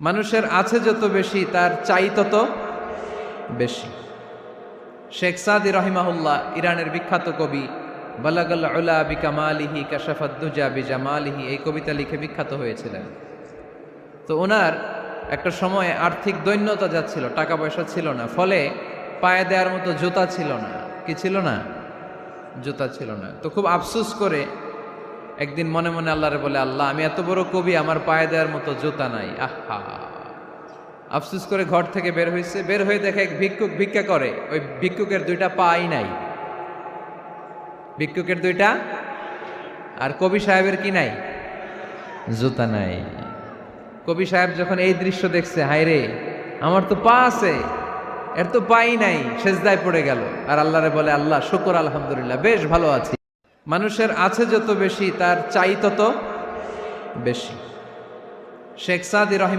মানুষের আছে যত বেশি তার চাই তত বেশি। শেখ সাদি রহিমাহুল্লাহ ইরানের বিখ্যাত কবি, বালাগাল উলা বিকামালিহি কাশাফাদ দুজা বিজামালিহি, এই কবিতা লিখে বিখ্যাত হয়েছিলেন। তো ওনার একটা সময়ে আর্থিক দৈন্যতা যাচ্ছিল, টাকা পয়সা ছিল না, ফলে পায়ে দেওয়ার মতো জুতা ছিল না। কি ছিল না? জুতা ছিল না। তো খুব আফসোস করে একদিন মনে মনে আল্লাহরে বলে, আল্লাহ আমি এত বড় কবি, আমার পায়ে দেওয়ার মতো জুতা নাই। আহা, আফসোস করে ঘর থেকে বের হয়েছে। বের হয়ে দেখে এক ভিক্ষুক ভিক্ষা করে, ওই ভিক্ষুকের দুইটা পাই নাই। ভিক্ষুকের দুইটা, আর কবি সাহেবের কি নাই? জুতা নাই। কবি সাহেব যখন এই দৃশ্য দেখছে, হায় রে আমার তো পা আছে, এর তো পাই নাই, সেজদায় পড়ে গেল। আর আল্লাহরে বলে, আল্লাহ শুকর আলহামদুলিল্লাহ, বেশ ভালো আছি। মানুষের আছে যত বেশি তার চাই তত বেশি। শেখ সাদি রহিম